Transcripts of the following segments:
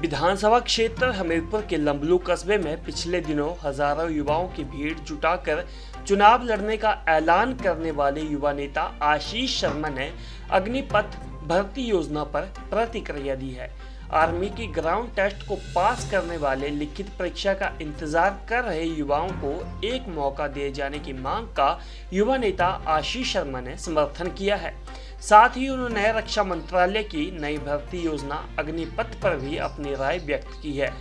विधानसभा क्षेत्र हमीरपुर के लंबलू कस्बे में पिछले दिनों हजारों युवाओं की भीड़ जुटाकर चुनाव लड़ने का ऐलान करने वाले युवा नेता आशीष शर्मा ने अग्निपथ भर्ती योजना पर प्रतिक्रिया दी है। आर्मी की ग्राउंड टेस्ट को पास करने वाले लिखित परीक्षा का इंतजार कर रहे युवाओं को एक मौका दिए जाने की मांग का युवा नेता आशीष शर्मा ने समर्थन किया है। साथ ही उन्होंने रक्षा मंत्रालय की नई भर्ती योजना अग्निपथ पर भी अपनी राय व्यक्त की है।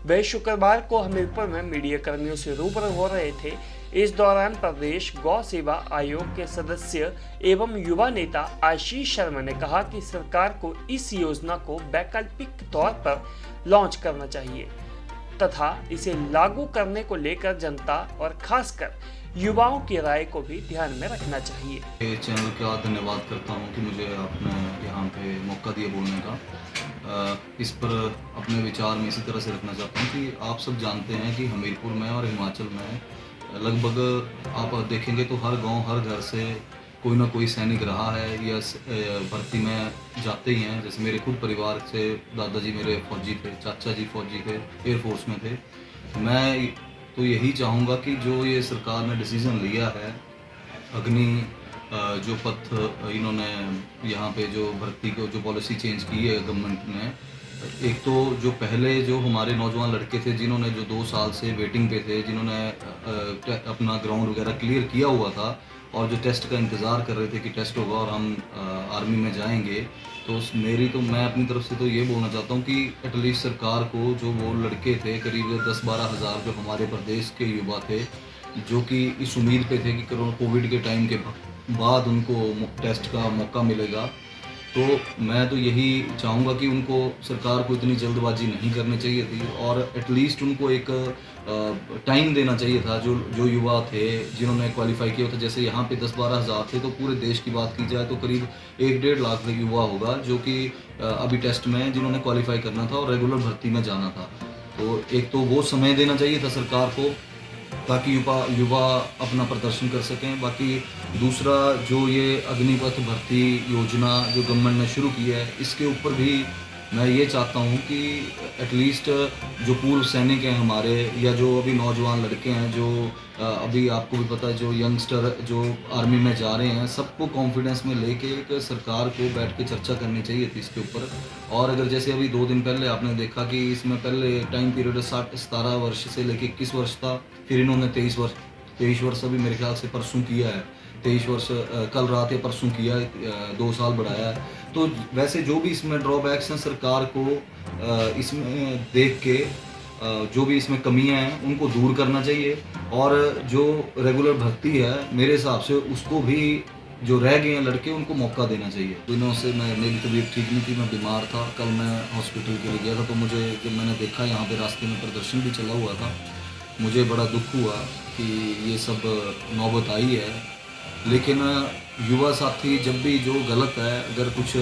वे शुक्रवार को हमीरपुर में मीडिया कर्मियों से रूबरू हो रहे थे। इस दौरान प्रदेश गौ सेवा आयोग के सदस्य एवं युवा नेता आशीष शर्मा ने कहा कि सरकार को इस योजना को वैकल्पिक तौर पर लॉन्च करना चाहिए तथा इसे लागू करने को लेकर जनता और खासकर युवाओं की राय को भी ध्यान में रखना चाहिए। चैनल का धन्यवाद करता हूं कि मुझे आपने यहाँ पे मौका दिया बोलने का। इस पर अपने विचार में इसी तरह से रखना चाहता हूं कि आप सब जानते हैं कि हमीरपुर में और हिमाचल में लगभग आप देखेंगे तो हर गांव हर घर से कोई ना कोई सैनिक रहा है या भर्ती में जाते ही हैं। जैसे मेरे खुद परिवार से दादाजी मेरे फौजी थे, चाचा जी फौजी थे, एयरफोर्स में थे। मैं तो यही चाहूँगा कि जो ये सरकार ने डिसीज़न लिया है अग्नि जो पथ इन्होंने यहाँ पे जो भर्ती को जो पॉलिसी चेंज की है गवर्नमेंट ने, एक तो जो पहले जो हमारे नौजवान लड़के थे जिन्होंने जो 2 साल से वेटिंग पे थे, जिन्होंने अपना ग्राउंड वगैरह क्लियर किया हुआ था और जो टेस्ट का इंतज़ार कर रहे थे कि टेस्ट होगा और हम आर्मी में जाएंगे, तो मैं अपनी तरफ से तो ये बोलना चाहता हूँ कि एटलीस्ट सरकार को जो वो लड़के थे करीब 10-12 हज़ार जो हमारे प्रदेश के युवा थे जो कि इस उम्मीद पे थे कि कोविड के टाइम के बाद उनको टेस्ट का मौका मिलेगा, तो मैं तो यही चाहूँगा कि उनको सरकार को इतनी जल्दबाजी नहीं करनी चाहिए थी और एटलीस्ट उनको एक टाइम देना चाहिए था। जो युवा थे जिन्होंने क्वालिफाई किया था, जैसे यहाँ पे 10-12 हज़ार थे, तो पूरे देश की बात की जाए तो करीब 1-1.5 लाख युवा होगा जो कि अभी टेस्ट में जिन्होंने क्वालिफाई करना था और रेगुलर भर्ती में जाना था। तो एक तो वो समय देना चाहिए था सरकार को ताकि युवा अपना प्रदर्शन कर सकें। बाकी दूसरा जो ये अग्निपथ भर्ती योजना जो गवर्नमेंट ने शुरू की है, इसके ऊपर भी मैं ये चाहता हूँ कि एटलीस्ट जो पूर्व सैनिक हैं हमारे या जो अभी नौजवान लड़के हैं जो अभी आपको भी पता है जो यंगस्टर जो आर्मी में जा रहे हैं, सबको कॉन्फिडेंस में लेके एक सरकार को बैठ के चर्चा करनी चाहिए थी इसके ऊपर। और अगर जैसे अभी 2 दिन पहले आपने देखा कि इसमें पहले टाइम पीरियड 17 वर्ष से लेके 21 वर्ष था, फिर इन्होंने 23 वर्ष अभी मेरे ख्याल से परसों किया है, 23 वर्ष कल रात या परसों किया, 2 साल बढ़ाया है। तो वैसे जो भी इसमें ड्रॉबैक्स हैं सरकार को इसमें देख के जो भी इसमें कमियां हैं उनको दूर करना चाहिए और जो रेगुलर भर्ती है मेरे हिसाब से उसको भी जो रह गए हैं लड़के उनको मौका देना चाहिए। दिनों से मेरी तबीयत ठीक नहीं थी, मैं बीमार था, कल मैं हॉस्पिटल के लिए गया था, तो मुझे जब मैंने देखा यहाँ पे रास्ते में प्रदर्शन भी चला हुआ था, मुझे बड़ा दुख हुआ कि ये सब नौबत आई है। लेकिन युवा साथी जब भी जो गलत है, अगर कुछ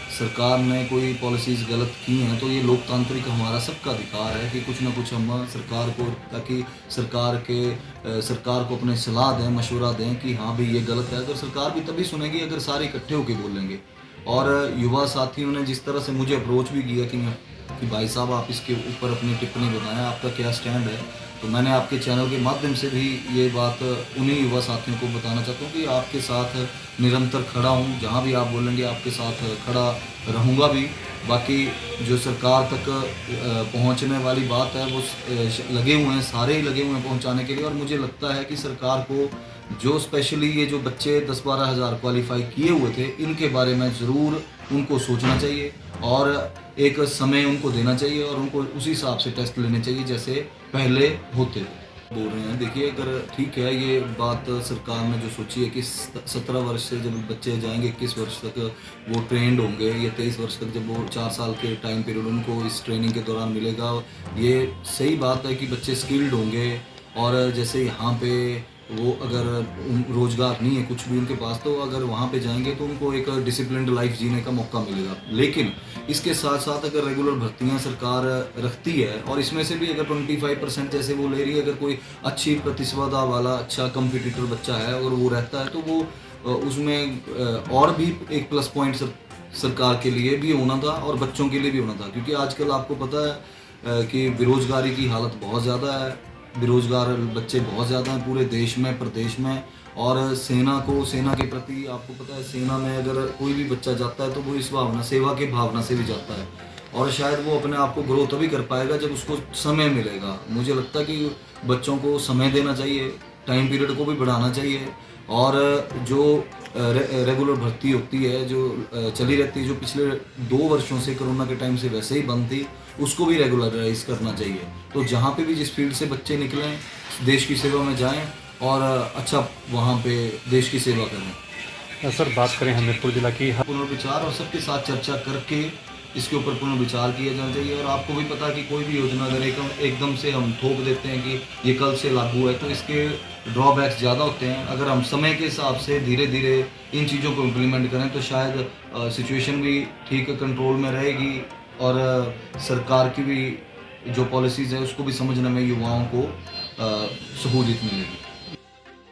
सरकार ने कोई पॉलिसीज़ गलत की हैं तो ये लोकतांत्रिक हमारा सबका अधिकार है कि कुछ ना कुछ हम सरकार को, ताकि सरकार को अपने सलाह दें, मशवरा दें कि हाँ भाई ये गलत है। अगर सरकार भी तभी सुनेगी अगर सारे इकट्ठे होकर बोलेंगे। और युवा साथियों ने जिस तरह से मुझे अप्रोच भी किया कि भाई साहब आप इसके ऊपर अपनी टिप्पणी बताएं, आपका क्या स्टैंड है, तो मैंने आपके चैनल के माध्यम से भी ये बात उन्हीं युवा साथियों को बताना चाहता हूँ कि आपके साथ निरंतर खड़ा हूँ, जहाँ भी आप बोलेंगे आपके साथ खड़ा रहूँगा भी। बाकी जो सरकार तक पहुँचने वाली बात है वो लगे हुए हैं, सारे ही लगे हुए हैं पहुँचाने के लिए। और मुझे लगता है कि सरकार को जो स्पेशली ये जो बच्चे 10-12 हज़ार क्वालिफाई किए हुए थे, इनके बारे में ज़रूर उनको सोचना चाहिए और एक समय उनको देना चाहिए और उनको उसी हिसाब से टेस्ट लेने चाहिए जैसे पहले होते बोल रहे हैं। देखिए अगर ठीक है ये बात सरकार ने जो सोची है कि 17 वर्ष से जब बच्चे जाएंगे 21 वर्ष तक वो ट्रेंड होंगे या 23 वर्ष तक जब वो 4 साल के टाइम पीरियड उनको इस ट्रेनिंग के दौरान मिलेगा, ये सही बात है कि बच्चे स्किल्ड होंगे। और जैसे यहाँ पे वो अगर रोज़गार नहीं है कुछ भी उनके पास, तो अगर वहाँ पे जाएंगे तो उनको एक डिसिप्लिन्ड लाइफ जीने का मौका मिलेगा। लेकिन इसके साथ साथ अगर रेगुलर भर्तियाँ सरकार रखती है और इसमें से भी अगर 25% जैसे वो ले रही है, अगर कोई अच्छी प्रतिस्पर्धा वाला अच्छा कंपटीटर बच्चा है अगर वो रहता है तो वो उसमें और भी एक प्लस पॉइंट सरकार के लिए भी होना था और बच्चों के लिए भी होना था, क्योंकि आजकल आपको पता है कि बेरोज़गारी की हालत बहुत ज़्यादा है, बेरोज़गार बच्चे बहुत ज़्यादा हैं पूरे देश में, प्रदेश में। और सेना के प्रति आपको पता है, सेना में अगर कोई भी बच्चा जाता है तो वो इस भावना, सेवा की भावना से भी जाता है, और शायद वो अपने आप को ग्रो तभी कर पाएगा जब उसको समय मिलेगा। मुझे लगता है कि बच्चों को समय देना चाहिए, टाइम पीरियड को भी बढ़ाना चाहिए, और जो रेगुलर भर्ती होती है, जो चली रहती है, जो पिछले 2 वर्षों से कोरोना के टाइम से वैसे ही बंद थी, उसको भी रेगुलराइज करना चाहिए। तो जहाँ पे भी जिस फील्ड से बच्चे निकलें, देश की सेवा में जाएं और अच्छा वहाँ पे देश की सेवा करें। सर, बात करें हमीरपुर जिला की, पुनर्विचार और सबके साथ चर्चा करके इसके ऊपर पुनर्विचार किया जाना चाहिए। और आपको भी पता है कि कोई भी योजना अगर एकदम से हम थोप देते हैं कि ये कल से लागू है, तो इसके ड्रॉबैक्स ज़्यादा होते हैं। अगर हम समय के हिसाब से धीरे धीरे इन चीज़ों को इम्प्लीमेंट करें तो शायद सिचुएशन भी ठीक कंट्रोल में रहेगी, और सरकार की भी जो पॉलिसीज़ है उसको भी समझने में युवाओं को सहूलियत मिलेगी।